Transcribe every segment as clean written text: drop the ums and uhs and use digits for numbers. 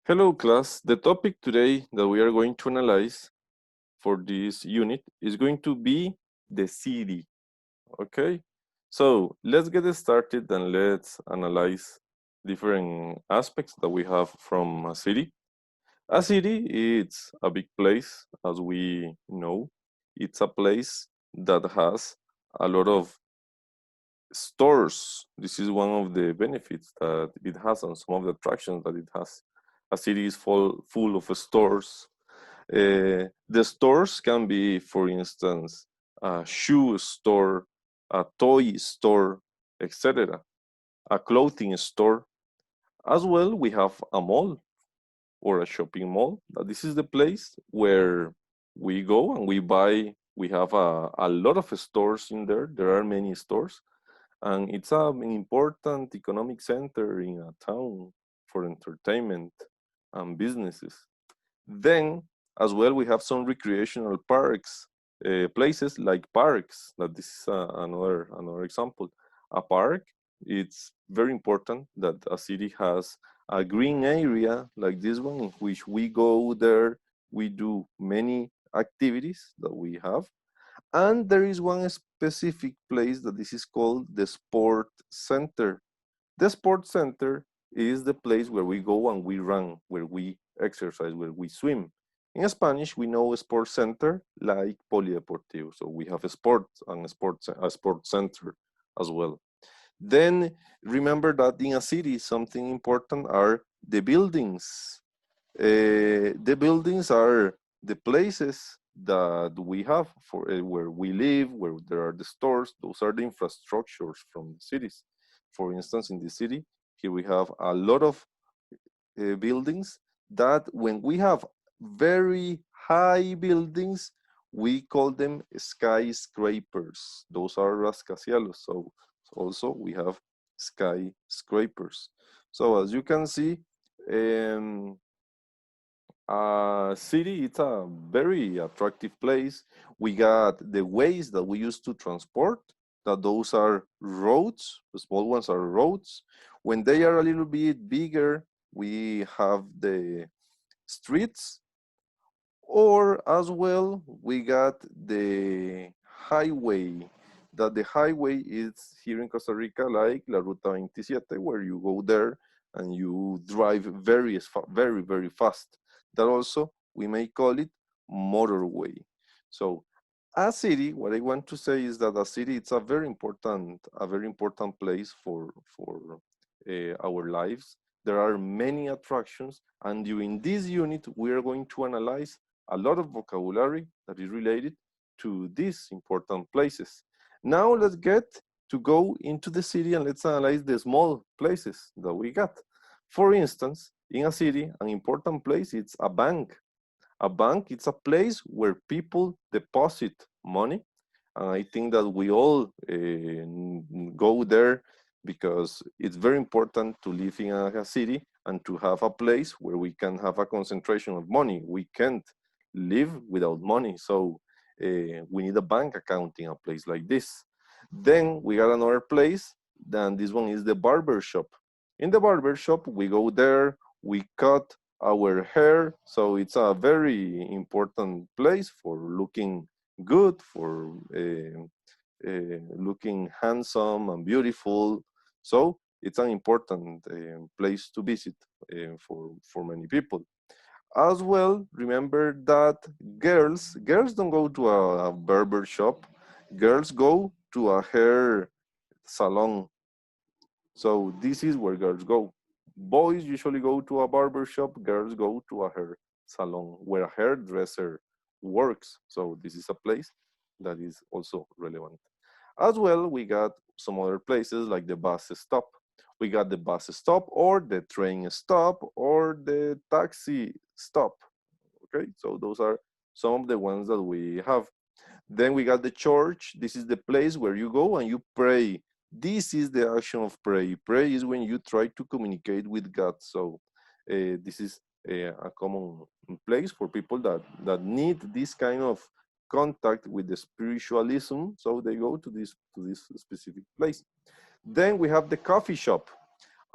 Hello class, the topic today that we are going to analyze for this unit is going to be the city, okay? So let's get started and let's analyze different aspects that we have from a city. A city is a big place, as we know. It's a place that has a lot of stores. This is one of the benefits that it has and some of the attractions that it has. A city is full of stores. The stores can be, for instance, a shoe store, a toy store, etc., a clothing store. As well, we have a mall or a shopping mall. This is the place where we go and we buy. We have a lot of stores in there. There are many stores, and it's an important economic center in a town for entertainment and businesses. Then, as well, we have some recreational parks, places like parks. That this is another example. A park. It's very important that a city has a green area like this one, in which we go there. We do many activities that we have, and there is one specific place that this is called the sport center. The sports center is the place where we go and we run, where we exercise, where we swim. In Spanish, we know a sports center like polideportivo. So we have a sports and a sports center as well. Then remember that in a city, something important are the buildings. The buildings are the places that we have for where we live, where there are the stores. Those are the infrastructures from the cities. For instance, in the city, here we have a lot of buildings that when we have very high buildings, we call them skyscrapers. Those are rascacielos. So also we have skyscrapers. So as you can see, um, city, it's a very attractive place. We got the ways that we use to transport, that those are roads, the small ones are roads. When they are a little bit bigger, we have the streets, or as well, we got the highway. That the highway is here in Costa Rica, like La Ruta 27, where you go there and you drive very fast. That also, we may call it motorway. So a city, what I want to say is that a city, it's a very important place for our lives. There are many attractions, and during this unit, we are going to analyze a lot of vocabulary that is related to these important places. Now let's get to go into the city and let's analyze the small places that we got. For instance, in a city, an important place is a bank. A bank, it's a place where people deposit money. And I think that we all go there because it's very important to live in a city and to have a place where we can have a concentration of money. We can't live without money. So we need a bank account in a place like this. Then we got another place, then this one is the barber shop. In the barber shop, we go there, we cut our hair. So it's a very important place for looking good, for looking handsome and beautiful. So it's an important place to visit for many people. As well, remember that girls don't go to a barber shop. Girls go to a hair salon. So this is where girls go. Boys usually go to a barber shop. Girls go to a hair salon where a hairdresser works. So this is a place that is also relevant. As well, we got some other places like the bus stop. We got the bus stop or the train stop or the taxi stop. Okay, so those are some of the ones that we have. Then we got the church. This is the place where you go and you pray. This is the action of pray. Pray is when you try to communicate with God. So this is a common place for people that need this kind of contact with the spiritualism. So they go to this specific place. Then we have the coffee shop.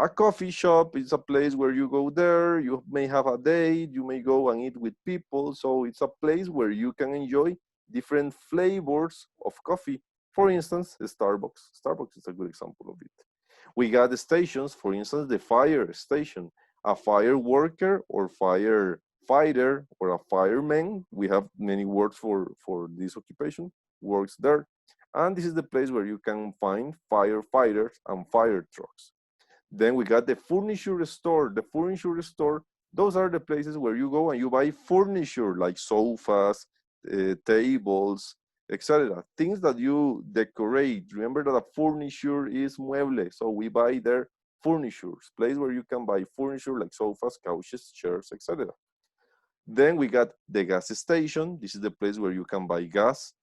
A coffee shop is a place where you go there, you may have a date, you may go and eat with people. So it's a place where you can enjoy different flavors of coffee. For instance, Starbucks. Starbucks is a good example of it. We got the stations, for instance, the fire station. A fire worker or firefighter or a fireman, we have many words for this occupation, works there. And this is the place where you can find firefighters and fire trucks. Then we got the furniture store. The furniture store, those are the places where you go and you buy furniture like sofas, tables, etc. Things that you decorate. Remember that a furniture is mueble, so we buy there furnitures, place where you can buy furniture like sofas, couches, chairs, etc. Then we got the gas station. This is the place where you can buy gas,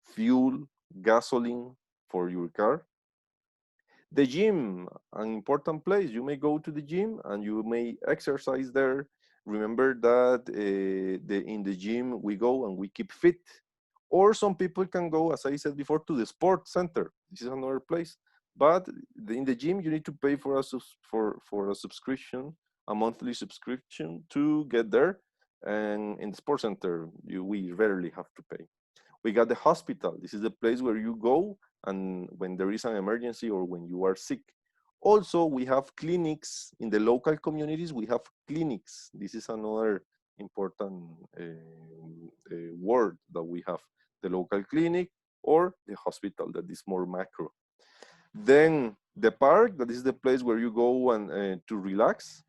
fuel, gasoline for your car. The gym, an important place. You may go to the gym and you may exercise there. Remember that in the gym we go and we keep fit. Or some people can go, as I said before, to the sports center. This is another place. But in the gym, you need to pay for a subscription, a monthly subscription to get there. And in the sports center, we rarely have to pay. We got the hospital. This is the place where you go and when there is an emergency or when you are sick. Also, we have clinics in the local communities. We have clinics. This is another important word that we have: the local clinic or the hospital. That is more macro. Then the park. That is the place where you go and to relax.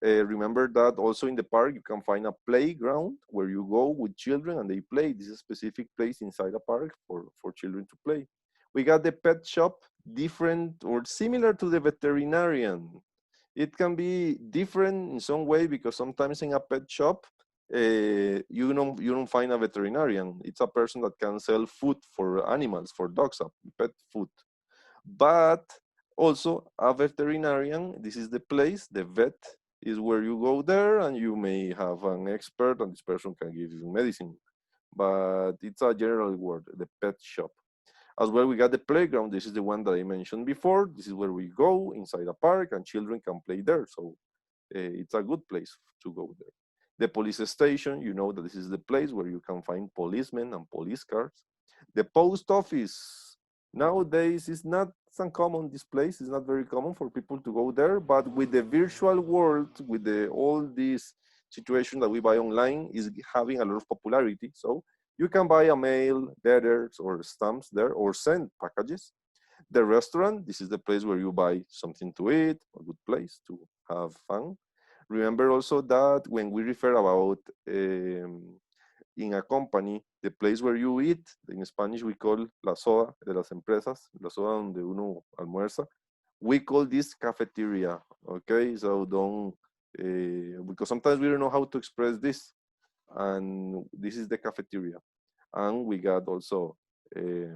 Remember that also in the park you can find a playground where you go with children and they play. This is a specific place inside a park for children to play. We got the pet shop, different or similar to the veterinarian. It can be different in some way because sometimes in a pet shop you don't find a veterinarian. It's a person that can sell food for animals, for dogs, pet food. But also a veterinarian, this is the place, the vet is where you go there and you may have an expert and this person can give you medicine. But it's a general word, the pet shop. As well, we got the playground. This is the one that I mentioned before. This is where we go inside a park and children can play there. So it's a good place to go there. The police station, you know that this is the place where you can find policemen and police cars. The post office, nowadays is not so common. This place is not very common for people to go there, but with the virtual world, with all this situation that we buy online is having a lot of popularity. So you can buy a mail, letters, or stamps there, or send packages. The restaurant, this is the place where you buy something to eat, a good place to have fun. Remember also that when we refer about in a company, the place where you eat, in Spanish we call la soda de las empresas, la soda donde uno almuerza. We call this cafeteria, okay? So don't, because sometimes we don't know how to express this. And this is the cafeteria. And we got also the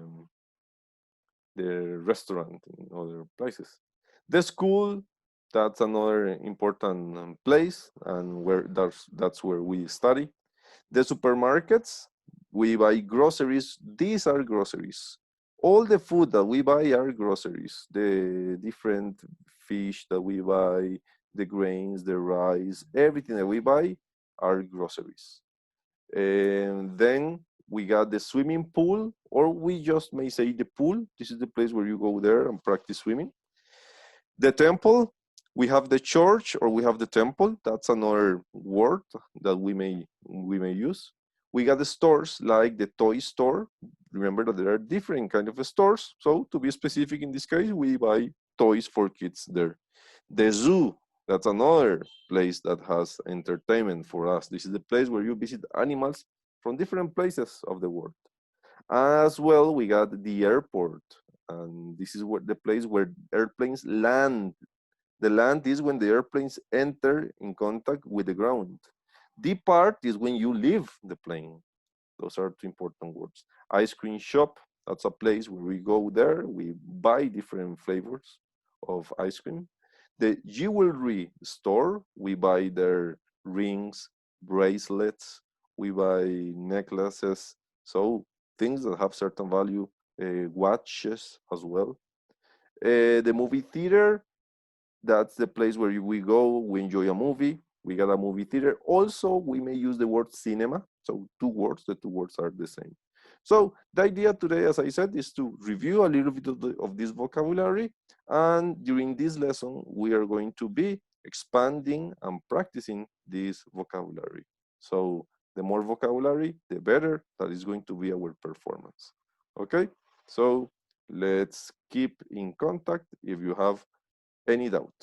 restaurant in other places. The school, that's another important place and where that's where we study. The supermarkets, we buy groceries. These are groceries. All the food that we buy are groceries. The different fish that we buy, the grains, the rice, everything that we buy are groceries. And then we got the swimming pool, or we just may say the pool. This is the place where you go there and practice swimming. The temple, we have the church or we have the temple. That's another word that we may use. We got the stores like the toy store. Remember that there are different kind of stores. So to be specific in this case, we buy toys for kids there. The zoo, that's another place that has entertainment for us. This is the place where you visit animals from different places of the world. As well, we got the airport, and this is the place where airplanes land. The land is when the airplanes enter in contact with the ground. Depart is when you leave the plane. Those are two important words. Ice cream shop, that's a place where we go there, we buy different flavors of ice cream. The jewelry store, we buy their rings, bracelets, we buy necklaces, so things that have certain value, watches as well. The movie theater, That's the place where we go, we enjoy a movie, we got a movie theater. Also, we may use the word cinema. So two words, the two words are the same. So the idea today, as I said, is to review a little bit of this vocabulary. And during this lesson, we are going to be expanding and practicing this vocabulary. So the more vocabulary, the better that is going to be our performance. Okay, so let's keep in contact if you have any doubt.